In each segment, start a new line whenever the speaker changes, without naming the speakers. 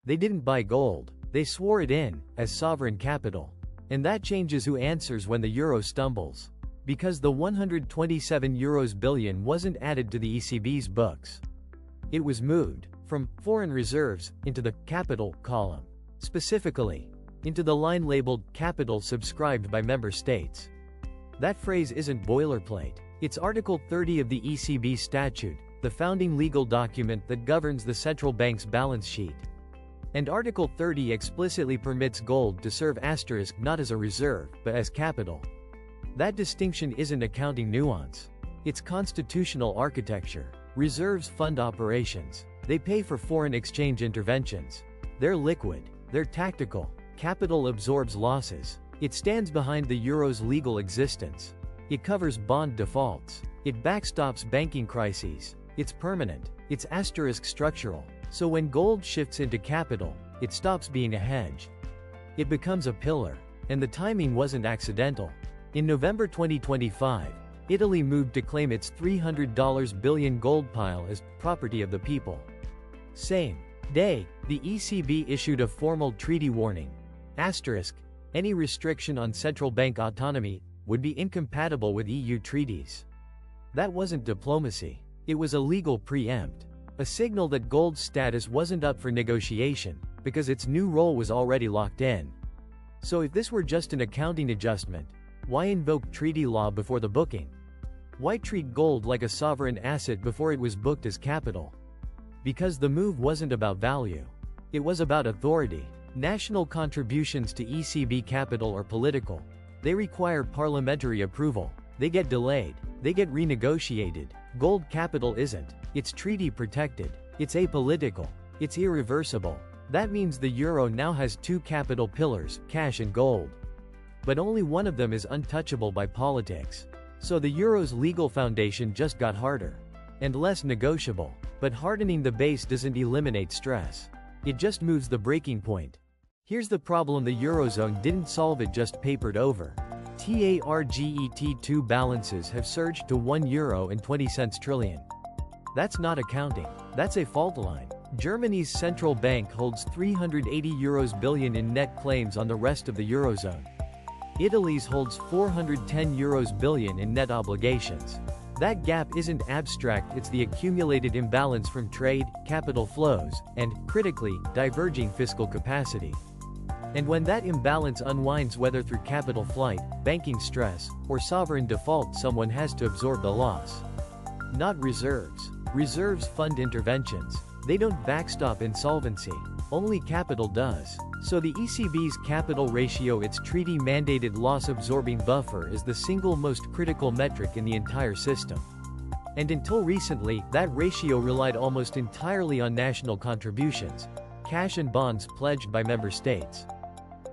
They didn't buy gold, they swore it in, as sovereign capital. And that changes who answers when the euro stumbles. Because the €127 billion wasn't added to the ECB's books. It was moved from foreign reserves into the capital column. Specifically, into the line labeled capital subscribed by member states. That phrase isn't boilerplate. It's Article 30 of the ECB statute, the founding legal document that governs the central bank's balance sheet. And Article 30 explicitly permits gold to serve asterisk not as a reserve, but as capital. That distinction isn't accounting nuance. It's constitutional architecture. Reserves fund operations. They pay for foreign exchange interventions. They're liquid. They're tactical. Capital absorbs losses. It stands behind the euro's legal existence. It covers bond defaults. It backstops banking crises. It's permanent. It's asterisk structural. So when gold shifts into capital, it stops being a hedge. It becomes a pillar. And the timing wasn't accidental. In November 2025, Italy moved to claim its $300 billion gold pile as property of the people. Same day, the ECB issued a formal treaty warning. Asterisk, any restriction on central bank autonomy would be incompatible with EU treaties. That wasn't diplomacy. It was a legal preempt. A signal that gold's status wasn't up for negotiation, because its new role was already locked in. So if this were just an accounting adjustment, why invoke treaty law before the booking? Why treat gold like a sovereign asset before it was booked as capital? Because the move wasn't about value. It was about authority. National contributions to ECB capital are political. They require parliamentary approval. They get delayed. They get renegotiated. Gold capital isn't. It's treaty protected. It's apolitical. It's irreversible. That means the euro now has two capital pillars, cash and gold. But only one of them is untouchable by politics. So the euro's legal foundation just got harder. And less negotiable. But hardening the base doesn't eliminate stress. It just moves the breaking point. Here's the problem: the eurozone didn't solve, it just papered over. TARGET2 balances have surged to €1.20 trillion. That's not accounting. That's a fault line. Germany's central bank holds €380 billion in net claims on the rest of the eurozone. Italy's holds €410 billion in net obligations. That gap isn't abstract, it's the accumulated imbalance from trade, capital flows, and, critically, diverging fiscal capacity. And when that imbalance unwinds, whether through capital flight, banking stress, or sovereign default, someone has to absorb the loss. Not reserves. Reserves fund interventions. They don't backstop insolvency. Only capital does. So the ECB's capital ratio, its treaty-mandated loss-absorbing buffer, is the single most critical metric in the entire system. And until recently, that ratio relied almost entirely on national contributions, cash and bonds pledged by member states.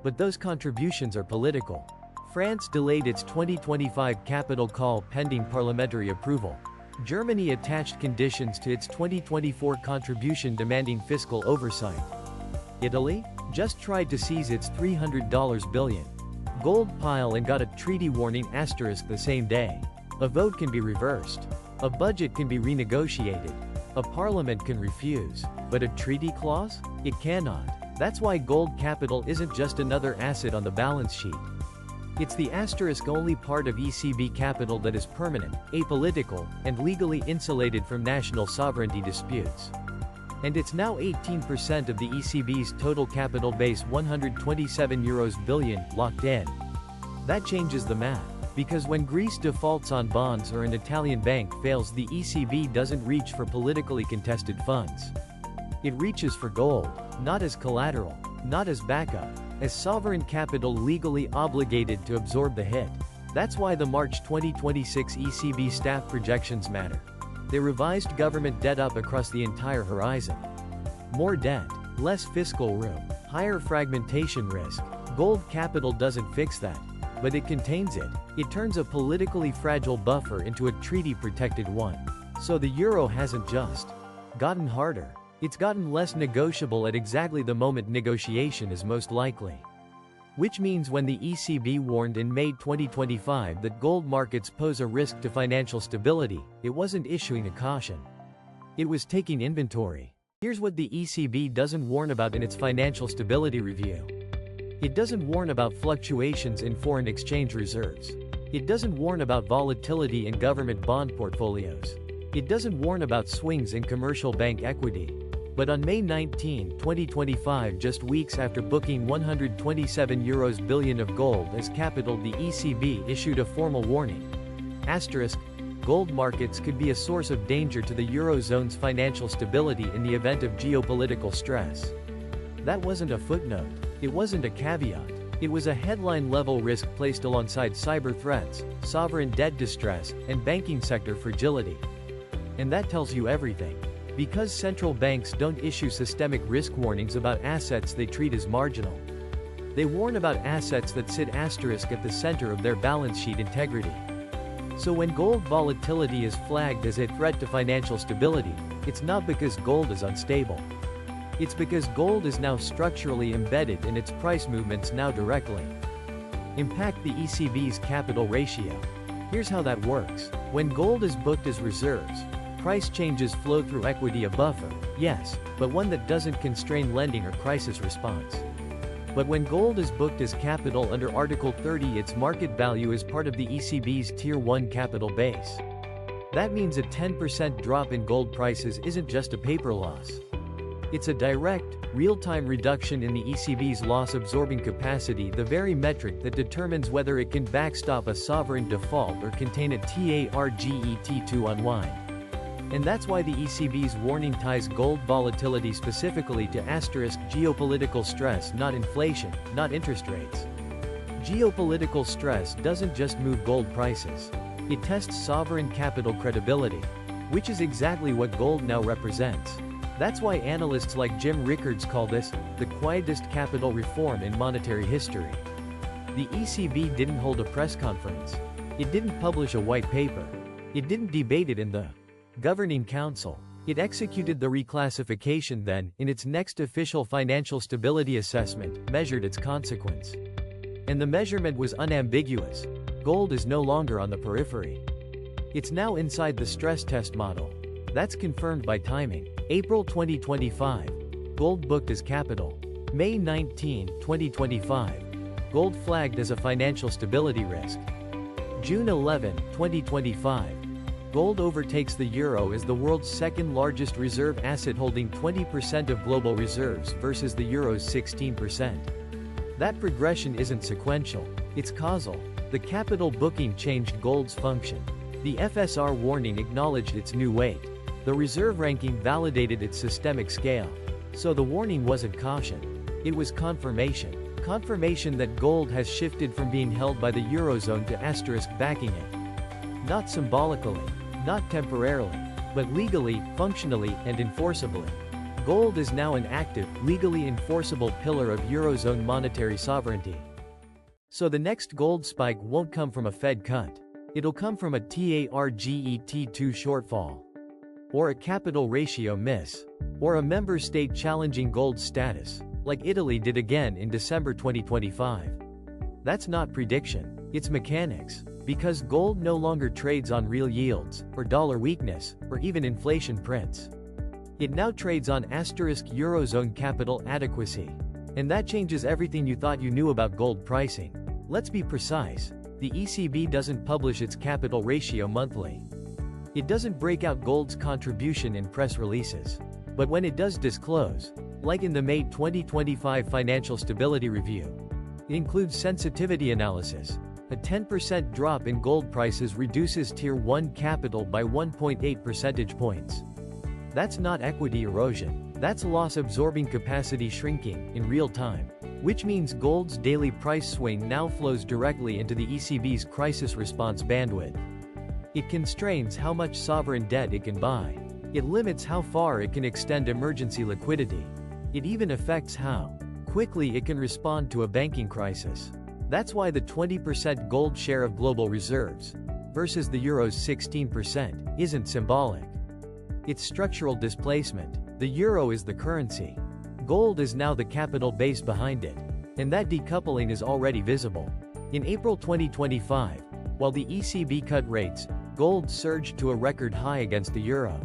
But those contributions are political. France delayed its 2025 capital call pending parliamentary approval. Germany attached conditions to its 2024 contribution demanding fiscal oversight. Italy just tried to seize its $300 billion gold pile and got a treaty warning asterisk the same day. A vote can be reversed. A budget can be renegotiated. A parliament can refuse. But a treaty clause? It cannot. That's why gold capital isn't just another asset on the balance sheet. It's the asterisk-only part of ECB capital that is permanent, apolitical, and legally insulated from national sovereignty disputes. And it's now 18% of the ECB's total capital base, €127 billion, locked in. That changes the math. Because when Greece defaults on bonds or an Italian bank fails, the ECB doesn't reach for politically contested funds. It reaches for gold, not as collateral, not as backup, as sovereign capital legally obligated to absorb the hit. That's why the March 2026 ECB staff projections matter. They revised government debt up across the entire horizon. More debt, less fiscal room, higher fragmentation risk. Gold capital doesn't fix that, but it contains it. It turns a politically fragile buffer into a treaty-protected one. So the euro hasn't just gotten harder. It's gotten less negotiable at exactly the moment negotiation is most likely. Which means when the ECB warned in May 2025 that gold markets pose a risk to financial stability, it wasn't issuing a caution. It was taking inventory. Here's what the ECB doesn't warn about in its financial stability review. It doesn't warn about fluctuations in foreign exchange reserves. It doesn't warn about volatility in government bond portfolios. It doesn't warn about swings in commercial bank equity. But on May 19, 2025, just weeks after booking €127 billion of gold as capital, the ECB issued a formal warning. Asterisk, gold markets could be a source of danger to the Eurozone's financial stability in the event of geopolitical stress. That wasn't a footnote. It wasn't a caveat. It was a headline-level risk placed alongside cyber threats, sovereign debt distress, and banking sector fragility. And that tells you everything. Because central banks don't issue systemic risk warnings about assets they treat as marginal. They warn about assets that sit asterisk at the center of their balance sheet integrity. So when gold volatility is flagged as a threat to financial stability, it's not because gold is unstable. It's because gold is now structurally embedded in its price movements now directly impact the ECB's capital ratio. Here's how that works. When gold is booked as reserves, price changes flow through equity, a buffer, yes, but one that doesn't constrain lending or crisis response. But when gold is booked as capital under Article 30, its market value is part of the ECB's Tier 1 capital base. That means a 10% drop in gold prices isn't just a paper loss. It's a direct, real-time reduction in the ECB's loss-absorbing capacity, the very metric that determines whether it can backstop a sovereign default or contain a target to unwind. And that's why the ECB's warning ties gold volatility specifically to asterisk geopolitical stress, not inflation, not interest rates. Geopolitical stress doesn't just move gold prices. It tests sovereign capital credibility, which is exactly what gold now represents. That's why analysts like Jim Rickards call this the quietest capital reform in monetary history. The ECB didn't hold a press conference. It didn't publish a white paper. It didn't debate it in the Governing Council. It executed the reclassification, then, in its next official financial stability assessment, measured its consequence. And the measurement was unambiguous. Gold is no longer on the periphery. It's now inside the stress test model. That's confirmed by timing. April 2025. Gold booked as capital. May 19, 2025. Gold flagged as a financial stability risk. June 11, 2025. Gold overtakes the euro as the world's second largest reserve asset, holding 20% of global reserves versus the euro's 16%. That progression isn't sequential, it's causal. The capital booking changed gold's function. The FSR warning acknowledged its new weight. The reserve ranking validated its systemic scale. So the warning wasn't caution. It was confirmation. Confirmation that gold has shifted from being held by the Eurozone to asterisk backing it. Not symbolically, not temporarily, but legally, functionally, and enforceably. Gold is now an active, legally enforceable pillar of Eurozone monetary sovereignty. So the next gold spike won't come from a Fed cut. It'll come from a target2 shortfall. Or a capital ratio miss. Or a member state challenging gold's status, like Italy did again in December 2025. That's not prediction, it's mechanics. Because gold no longer trades on real yields, or dollar weakness, or even inflation prints. It now trades on asterisk Eurozone capital adequacy. And that changes everything you thought you knew about gold pricing. Let's be precise. The ECB doesn't publish its capital ratio monthly. It doesn't break out gold's contribution in press releases. But when it does disclose, like in the May 2025 Financial Stability Review, it includes sensitivity analysis. A 10% drop in gold prices reduces Tier 1 capital by 1.8 percentage points. That's not equity erosion. That's loss-absorbing capacity shrinking, in real time. Which means gold's daily price swing now flows directly into the ECB's crisis response bandwidth. It constrains how much sovereign debt it can buy. It limits how far it can extend emergency liquidity. It even affects how quickly it can respond to a banking crisis. That's why the 20% gold share of global reserves, versus the euro's 16%, isn't symbolic. It's structural displacement. The euro is the currency. Gold is now the capital base behind it. And that decoupling is already visible. In April 2025, while the ECB cut rates, gold surged to a record high against the euro.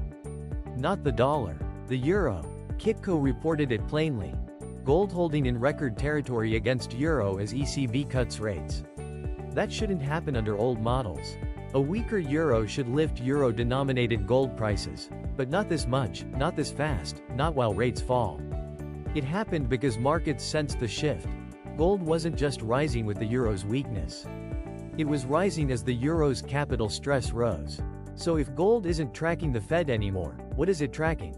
Not the dollar, the euro. Kitco reported it plainly. Gold holding in record territory against euro as ECB cuts rates. That shouldn't happen under old models. A weaker euro should lift euro-denominated gold prices. But not this much, not this fast, not while rates fall. It happened because markets sensed the shift. Gold wasn't just rising with the euro's weakness. It was rising as the euro's capital stress rose. So if gold isn't tracking the Fed anymore, what is it tracking?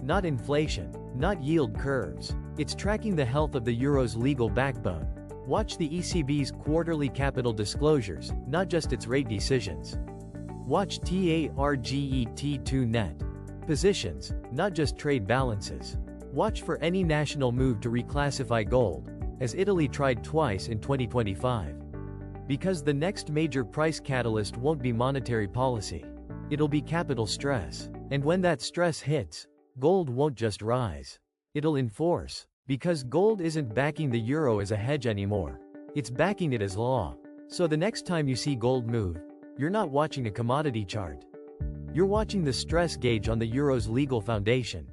Not inflation, not yield curves. It's tracking the health of the euro's legal backbone. Watch the ECB's quarterly capital disclosures, not just its rate decisions. Watch TARGET2 net positions, not just trade balances. Watch for any national move to reclassify gold, as Italy tried twice in 2025. Because the next major price catalyst won't be monetary policy. It'll be capital stress. And when that stress hits, gold won't just rise. It'll enforce. Because gold isn't backing the euro as a hedge anymore. It's backing it as law. So the next time you see gold move, you're not watching a commodity chart. You're watching the stress gauge on the euro's legal foundation.